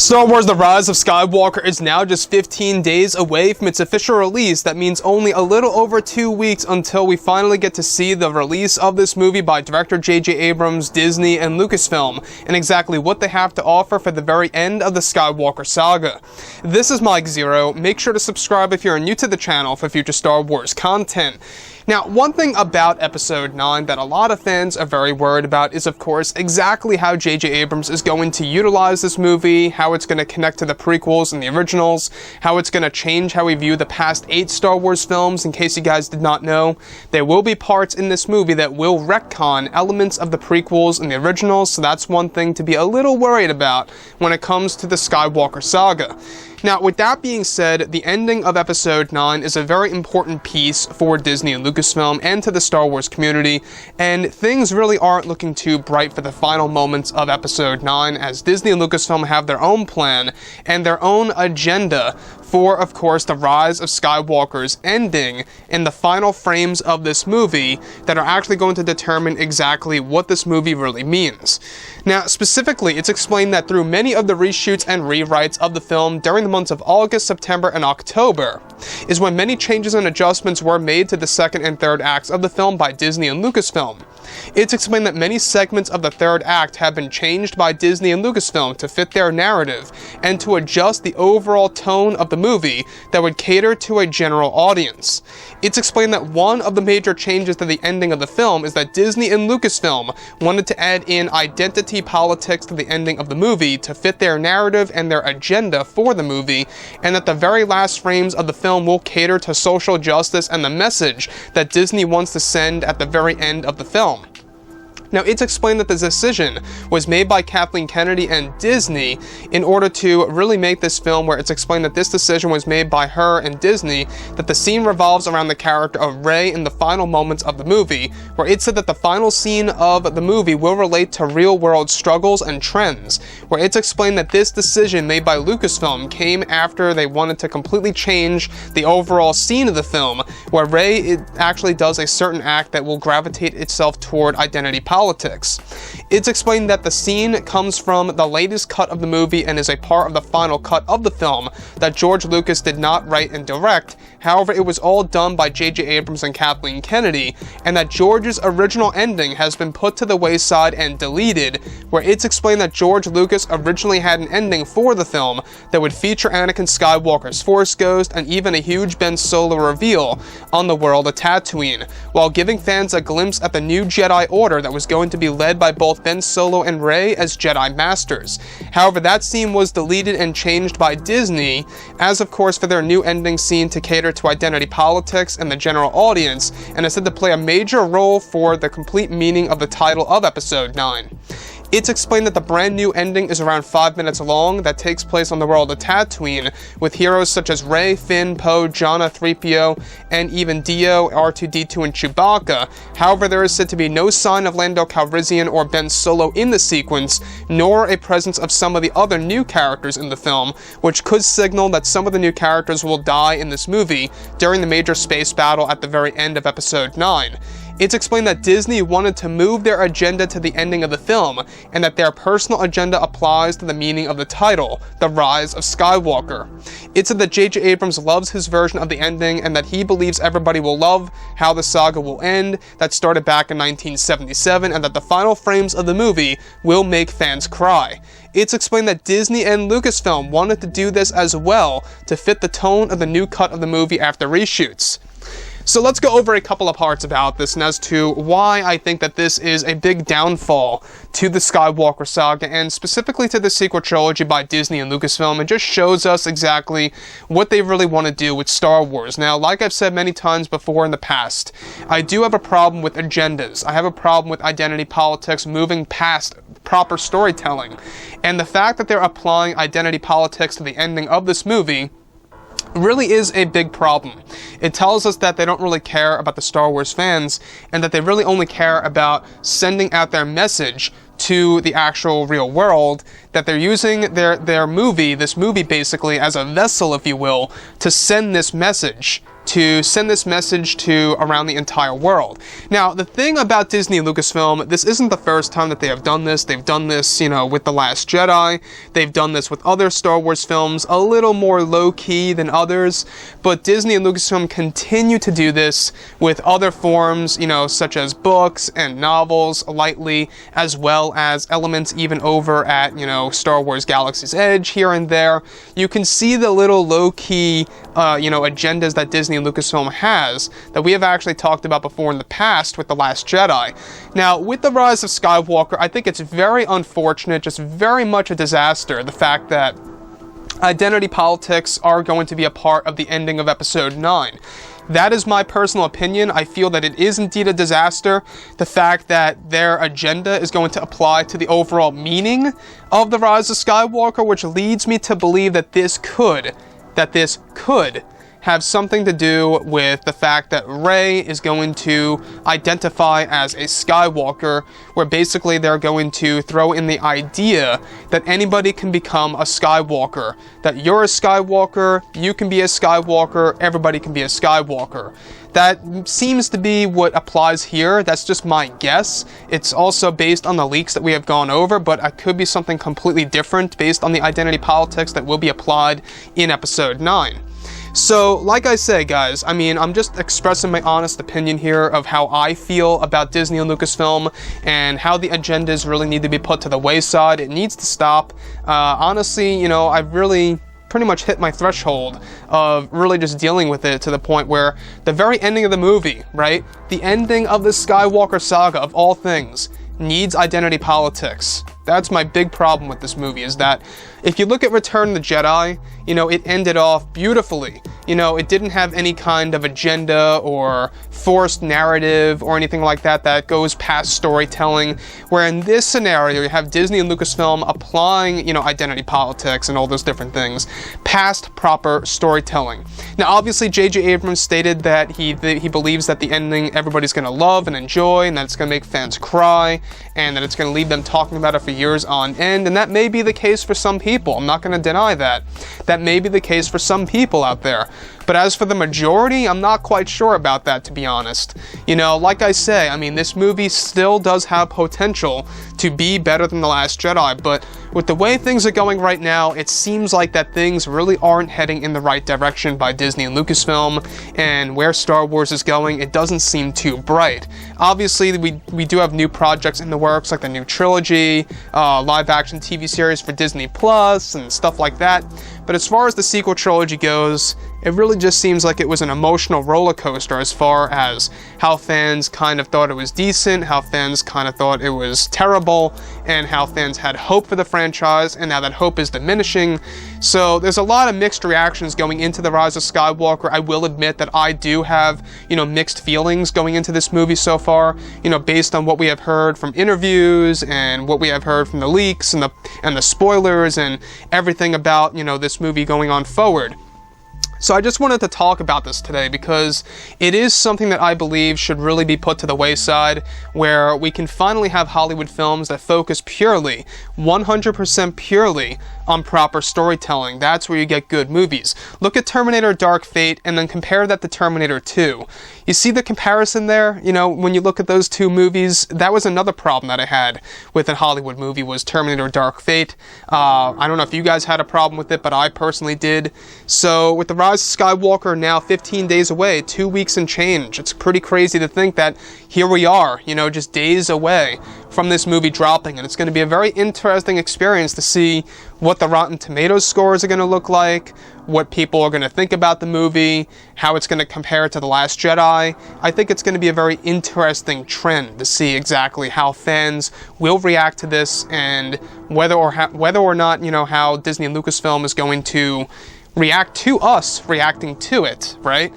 Star Wars The Rise of Skywalker is now just 15 days away from its official release. That means only a little over 2 weeks until we finally get to see the release of this movie by director J.J. Abrams, Disney, and Lucasfilm, and exactly what they have to offer for the very end of the Skywalker saga. This is Mike Zero. Make sure to subscribe if you're new to the channel for future Star Wars content. Now, one thing about Episode 9 that a lot of fans are very worried about is, of course, exactly how J.J. Abrams is going to utilize this movie, how it's going to connect to the prequels and the originals, how it's going to change how we view the past 8 Star Wars films. In case you guys did not know, there will be parts in this movie that will retcon elements of the prequels and the originals, so that's one thing to be a little worried about when it comes to the Skywalker saga. Now, with that being said, the ending of Episode 9 is a very important piece for Disney and Lucasfilm and to the Star Wars community, and things really aren't looking too bright for the final moments of Episode 9, as Disney and Lucasfilm have their own plan and their own agenda for, of course, the Rise of Skywalker's ending in the final frames of this movie that are actually going to determine exactly what this movie really means. Now, specifically, it's explained that through many of the reshoots and rewrites of the film during the months of August, September, and October is when many changes and adjustments were made to the second and third acts of the film by Disney and Lucasfilm. It's explained that many segments of the third act have been changed by Disney and Lucasfilm to fit their narrative and to adjust the overall tone of the movie that would cater to a general audience. It's explained that one of the major changes to the ending of the film is that Disney and Lucasfilm wanted to add in identity politics to the ending of the movie to fit their narrative and their agenda for the movie, and that the very last frames of the film will cater to social justice and the message that Disney wants to send at the very end of the film. Now, it's explained that the decision was made by Kathleen Kennedy and Disney in order to really make this film, where it's explained that this decision was made by her and Disney, that the scene revolves around the character of Rey in the final moments of the movie, where it said that the final scene of the movie will relate to real-world struggles and trends, where it's explained that this decision made by Lucasfilm came after they wanted to completely change the overall scene of the film, where Rey actually does a certain act that will gravitate itself toward identity politics. It's explained that the scene comes from the latest cut of the movie and is a part of the final cut of the film that George Lucas did not write and direct. However, it was all done by J.J. Abrams and Kathleen Kennedy, and that George's original ending has been put to the wayside and deleted, where it's explained that George Lucas originally had an ending for the film that would feature Anakin Skywalker's Force Ghost and even a huge Ben Solo reveal on the world of Tatooine, while giving fans a glimpse at the new Jedi Order that was going to be led by both Ben Solo and Rey as Jedi Masters. However, that scene was deleted and changed by Disney, as of course for their new ending scene to cater to identity politics and the general audience, and is said to play a major role for the complete meaning of the title of Episode 9. It's explained that the brand new ending is around 5 minutes long that takes place on the world of Tatooine, with heroes such as Rey, Finn, Poe, Janna, 3PO, and even Dio, R2-D2, and Chewbacca. However, there is said to be no sign of Lando Calrissian or Ben Solo in the sequence, nor a presence of some of the other new characters in the film, which could signal that some of the new characters will die in this movie during the major space battle at the very end of Episode 9. It's explained that Disney wanted to move their agenda to the ending of the film, and that their personal agenda applies to the meaning of the title, The Rise of Skywalker. It said that J.J. Abrams loves his version of the ending, and that he believes everybody will love how the saga will end, that started back in 1977, and that the final frames of the movie will make fans cry. It's explained that Disney and Lucasfilm wanted to do this as well to fit the tone of the new cut of the movie after reshoots. So let's go over a couple of parts about this and as to why I think that this is a big downfall to the Skywalker saga, and specifically to the sequel trilogy by Disney and Lucasfilm. It just shows us exactly what they really want to do with Star Wars. Now, like I've said many times before in the past, I do have a problem with agendas. I have a problem with identity politics moving past proper storytelling. And the fact that they're applying identity politics to the ending of this movie really is a big problem. It tells us that they don't really care about the Star Wars fans, and that they really only care about sending out their message to the actual real world, that they're using this movie basically as a vessel, if you will, to send this message to send this message to around the entire world. Now, the thing about Disney and Lucasfilm, this isn't the first time that they have done this. They've done this, you know, with The Last Jedi. They've done this with other Star Wars films, a little more low-key than others, but Disney and Lucasfilm continue to do this with other forms, you know, such as books and novels, lightly, as well as elements even over at, you know, Star Wars Galaxy's Edge here and there. You can see the little low-key, you know, agendas that Disney and Lucasfilm has that we have actually talked about before in the past with The Last Jedi. Now, with The Rise of Skywalker, I think it's very unfortunate, just very much a disaster, the fact that identity politics are going to be a part of the ending of Episode 9. That is my personal opinion. I feel that it is indeed a disaster. The fact that their agenda is going to apply to the overall meaning of The Rise of Skywalker, which leads me to believe that this could have something to do with the fact that Rey is going to identify as a Skywalker, where basically they're going to throw in the idea that anybody can become a Skywalker. That you're a Skywalker, you can be a Skywalker, everybody can be a Skywalker. That seems to be what applies here. That's just my guess. It's also based on the leaks that we have gone over, but it could be something completely different based on the identity politics that will be applied in Episode 9. So, like I say, guys, I mean, I'm just expressing my honest opinion here of how I feel about Disney and Lucasfilm and how the agendas really need to be put to the wayside. It needs to stop. Honestly, you know, I've really pretty much hit my threshold of really just dealing with it to the point where the very ending of the movie, right? The ending of the Skywalker saga, of all things, needs identity politics. That's my big problem with this movie, is that if you look at Return of the Jedi, you know, it ended off beautifully. You know, it didn't have any kind of agenda or forced narrative or anything like that that goes past storytelling, where in this scenario, you have Disney and Lucasfilm applying, you know, identity politics and all those different things past proper storytelling. Now, obviously, J.J. Abrams stated that he believes that the ending everybody's going to love and enjoy, and that it's going to make fans cry, and that it's going to leave them talking about it for years on end, and that may be the case for some people. I'm not going to deny that. That may be the case for some people out there. But as for the majority, I'm not quite sure about that, to be honest. You know, like I say, I mean, this movie still does have potential to be better than The Last Jedi, but with the way things are going right now, it seems like that things really aren't heading in the right direction by Disney and Lucasfilm, and where Star Wars is going, it doesn't seem too bright. Obviously, we do have new projects in the works, like the new trilogy, live-action TV series for Disney Plus, and stuff like that. But as far as the sequel trilogy goes, it really just seems like it was an emotional roller coaster as far as how fans kind of thought it was decent, how fans kind of thought it was terrible, and how fans had hope for the franchise, and now that hope is diminishing. So there's a lot of mixed reactions going into The Rise of Skywalker. I will admit that I do have, you know, mixed feelings going into this movie so far, you know, based on what we have heard from interviews and what we have heard from the leaks and the spoilers and everything about, you know, this movie going on forward. So I just wanted to talk about this today because it is something that I believe should really be put to the wayside, where we can finally have Hollywood films that focus purely, 100% purely, on proper storytelling. That's where you get good movies. Look at Terminator Dark Fate and then compare that to Terminator 2. You see the comparison there? You know, when you look at those two movies, that was another problem that I had with a Hollywood movie, was Terminator Dark Fate. I don't know if you guys had a problem with it, but I personally did. So with The Rise of Skywalker now 15 days away, 2 weeks and change, it's pretty crazy to think that here we are, you know, just days away from this movie dropping, and it's going to be a very interesting experience to see what the Rotten Tomatoes scores are going to look like, what people are going to think about the movie, how it's going to compare to The Last Jedi. I think it's going to be a very interesting trend to see exactly how fans will react to this, and whether or not, you know, how Disney and Lucasfilm is going to react to us reacting to it, right?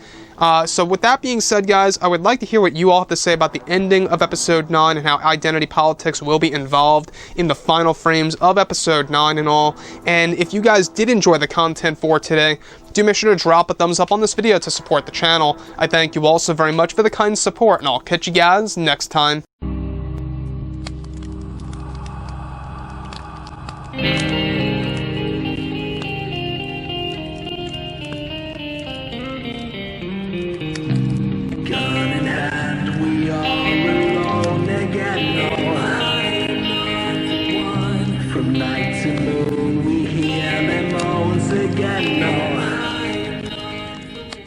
So with that being said, guys, I would like to hear what you all have to say about the ending of Episode 9 and how identity politics will be involved in the final frames of Episode 9 and all. And if you guys did enjoy the content for today, do make sure to drop a thumbs up on this video to support the channel. I thank you all so very much for the kind support, and I'll catch you guys next time.